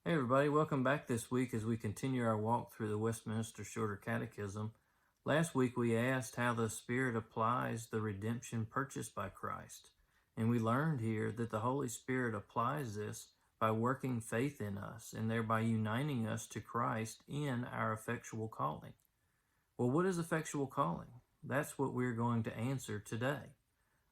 Hey everybody, welcome back this week as we continue our walk through the Westminster Shorter Catechism. Last week we asked how the Spirit applies the redemption purchased by Christ. And we learned here that the Holy Spirit applies this by working faith in us and thereby uniting us to Christ in our effectual calling. Well, what is effectual calling? That's what we're going to answer today.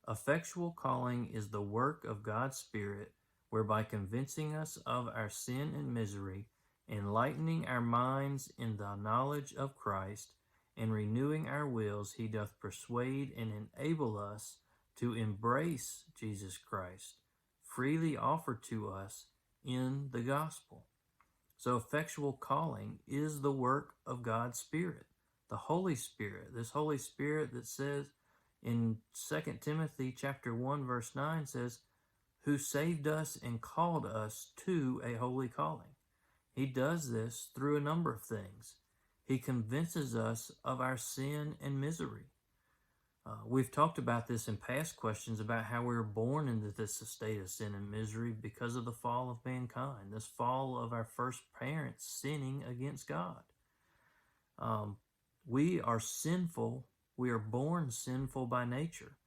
Effectual calling is the work of God's Spirit, whereby convincing us of our sin and misery, enlightening our minds in the knowledge of Christ, and renewing our wills, he doth persuade and enable us to embrace Jesus Christ, freely offered to us in the gospel. So effectual calling is the work of God's Spirit, the Holy Spirit, this Holy Spirit that says in 2 Timothy chapter 1 verse 9 says, who saved us and called us to a holy calling. He does this through a number of things. He convinces us of our sin and misery. We've talked about this in past questions about how we were born into this state of sin and misery because of the fall of mankind, this fall of our first parents sinning against God. We are sinful. We are born sinful by nature,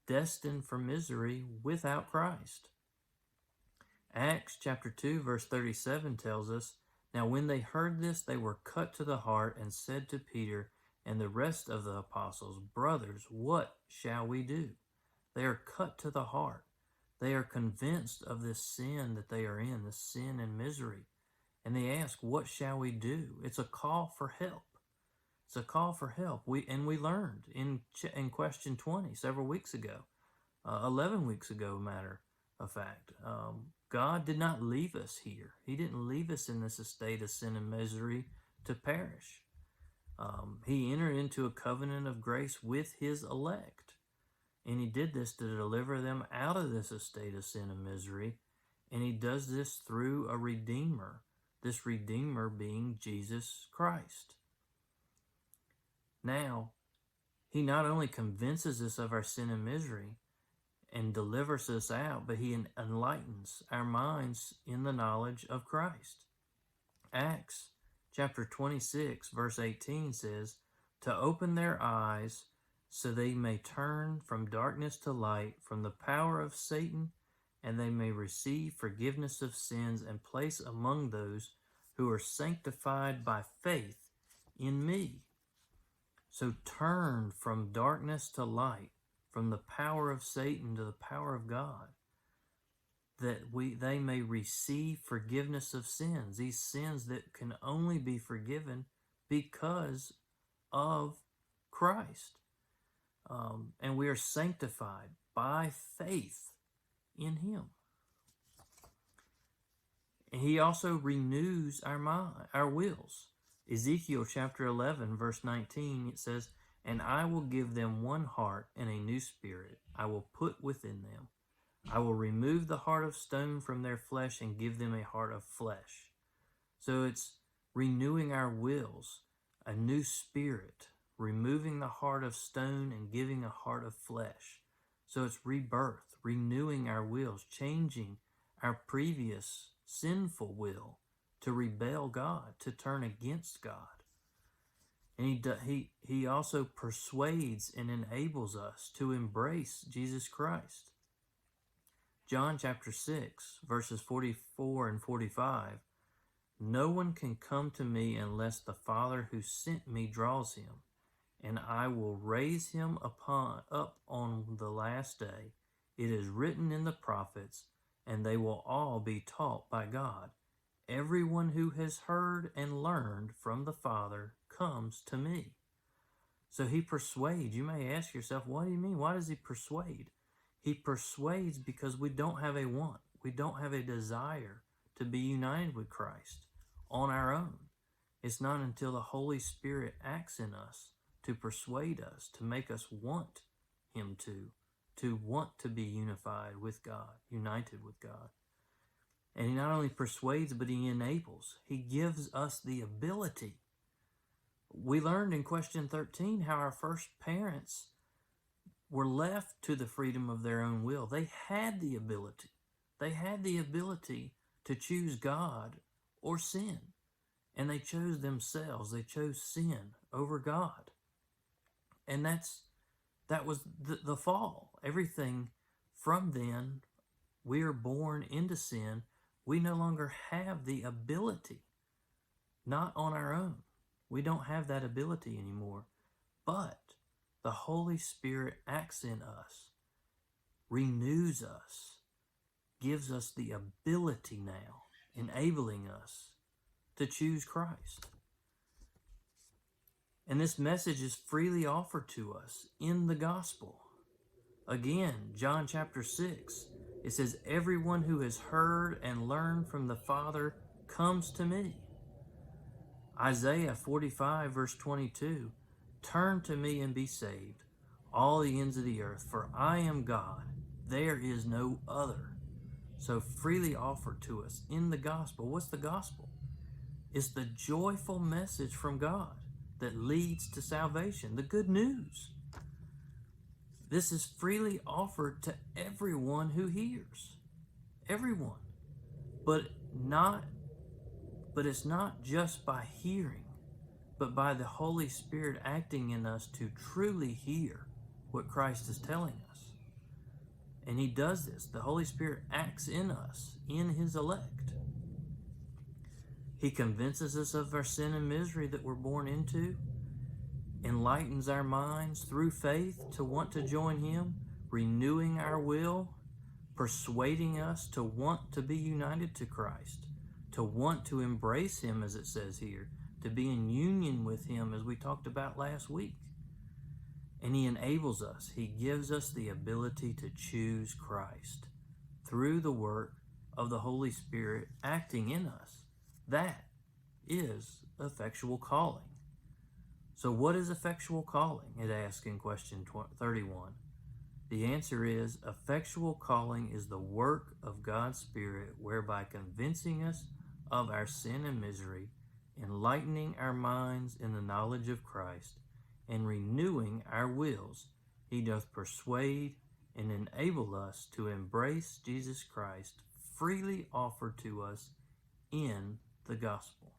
destined for misery without Christ. Acts chapter 2 verse 37 tells us, now when they heard this, they were cut to the heart and said to Peter and the rest of the apostles, brothers, what shall we do? They are cut to the heart. They are convinced of this sin that they are in, this sin and misery. And they ask, what shall we do? It's a call for help. It's a call for help. We learned in question 20 several weeks ago, 11 weeks ago, matter of fact. God did not leave us here. He didn't leave us in this state of sin and misery to perish. He entered into a covenant of grace with his elect. And he did this to deliver them out of this estate of sin and misery. And he does this through a Redeemer, this Redeemer being Jesus Christ. Now, he not only convinces us of our sin and misery and delivers us out, but he enlightens our minds in the knowledge of Christ. Acts chapter 26 verse 18 says, to open their eyes so they may turn from darkness to light, from the power of Satan, and they may receive forgiveness of sins and place among those who are sanctified by faith in me. So turn from darkness to light, from the power of Satan to the power of God, that they may receive forgiveness of sins, these sins that can only be forgiven because of Christ. And we are sanctified by faith in him. And he also renews our mind, our wills. Ezekiel chapter 11 verse 19, it says, and I will give them one heart and a new spirit I will put within them. I will remove the heart of stone from their flesh and give them a heart of flesh. So it's renewing our wills, a new spirit, removing the heart of stone and giving a heart of flesh. So it's rebirth, renewing our wills, changing our previous sinful will to rebel God, to turn against God. And he also persuades and enables us to embrace Jesus Christ. John chapter 6, verses 44 and 45, no one can come to me unless the Father who sent me draws him, and I will raise him up on the last day. It is written in the prophets, and they will all be taught by God. Everyone who has heard and learned from the Father comes to me. So he persuades. You may ask yourself, what do you mean? Why does he persuade? He persuades because we don't have a want. We don't have a desire to be united with Christ on our own. It's not until the Holy Spirit acts in us to persuade us, to make us want him to want to be unified with God, united with God. And he not only persuades, but he enables. He gives us the ability. We learned in question 13 how our first parents were left to the freedom of their own will. They had the ability. They had the ability to choose God or sin. And they chose themselves. They chose sin over God. And that was the fall. Everything from then, we are born into sin. We no longer have the ability, not on our own. We don't have that ability anymore. But the Holy Spirit acts in us, renews us, gives us the ability now, enabling us to choose Christ. And this message is freely offered to us in the gospel. Again, John chapter 6, it says, everyone who has heard and learned from the Father comes to me. Isaiah 45 verse 22, turn to me and be saved, all the ends of the earth, for I am God, there is no other. So freely offered to us in the gospel. What's the gospel? It's the joyful message from God that leads to salvation, the good news. This is freely offered to everyone who hears. Everyone. But it's not just by hearing, but by the Holy Spirit acting in us to truly hear what Christ is telling us. And he does this. The Holy Spirit acts in us, in his elect. He convinces us of our sin and misery that we're born into, enlightens our minds through faith to want to join him, renewing our will, persuading us to want to be united to Christ, to want to embrace him, as it says here, to be in union with him, as we talked about last week. And he enables us. He gives us the ability to choose Christ through the work of the Holy Spirit acting in us. That is effectual calling. So what is effectual calling? It asks in question 31. The answer is, effectual calling is the work of God's Spirit, whereby convincing us of our sin and misery, enlightening our minds in the knowledge of Christ, and renewing our wills, he doth persuade and enable us to embrace Jesus Christ freely offered to us in the gospel.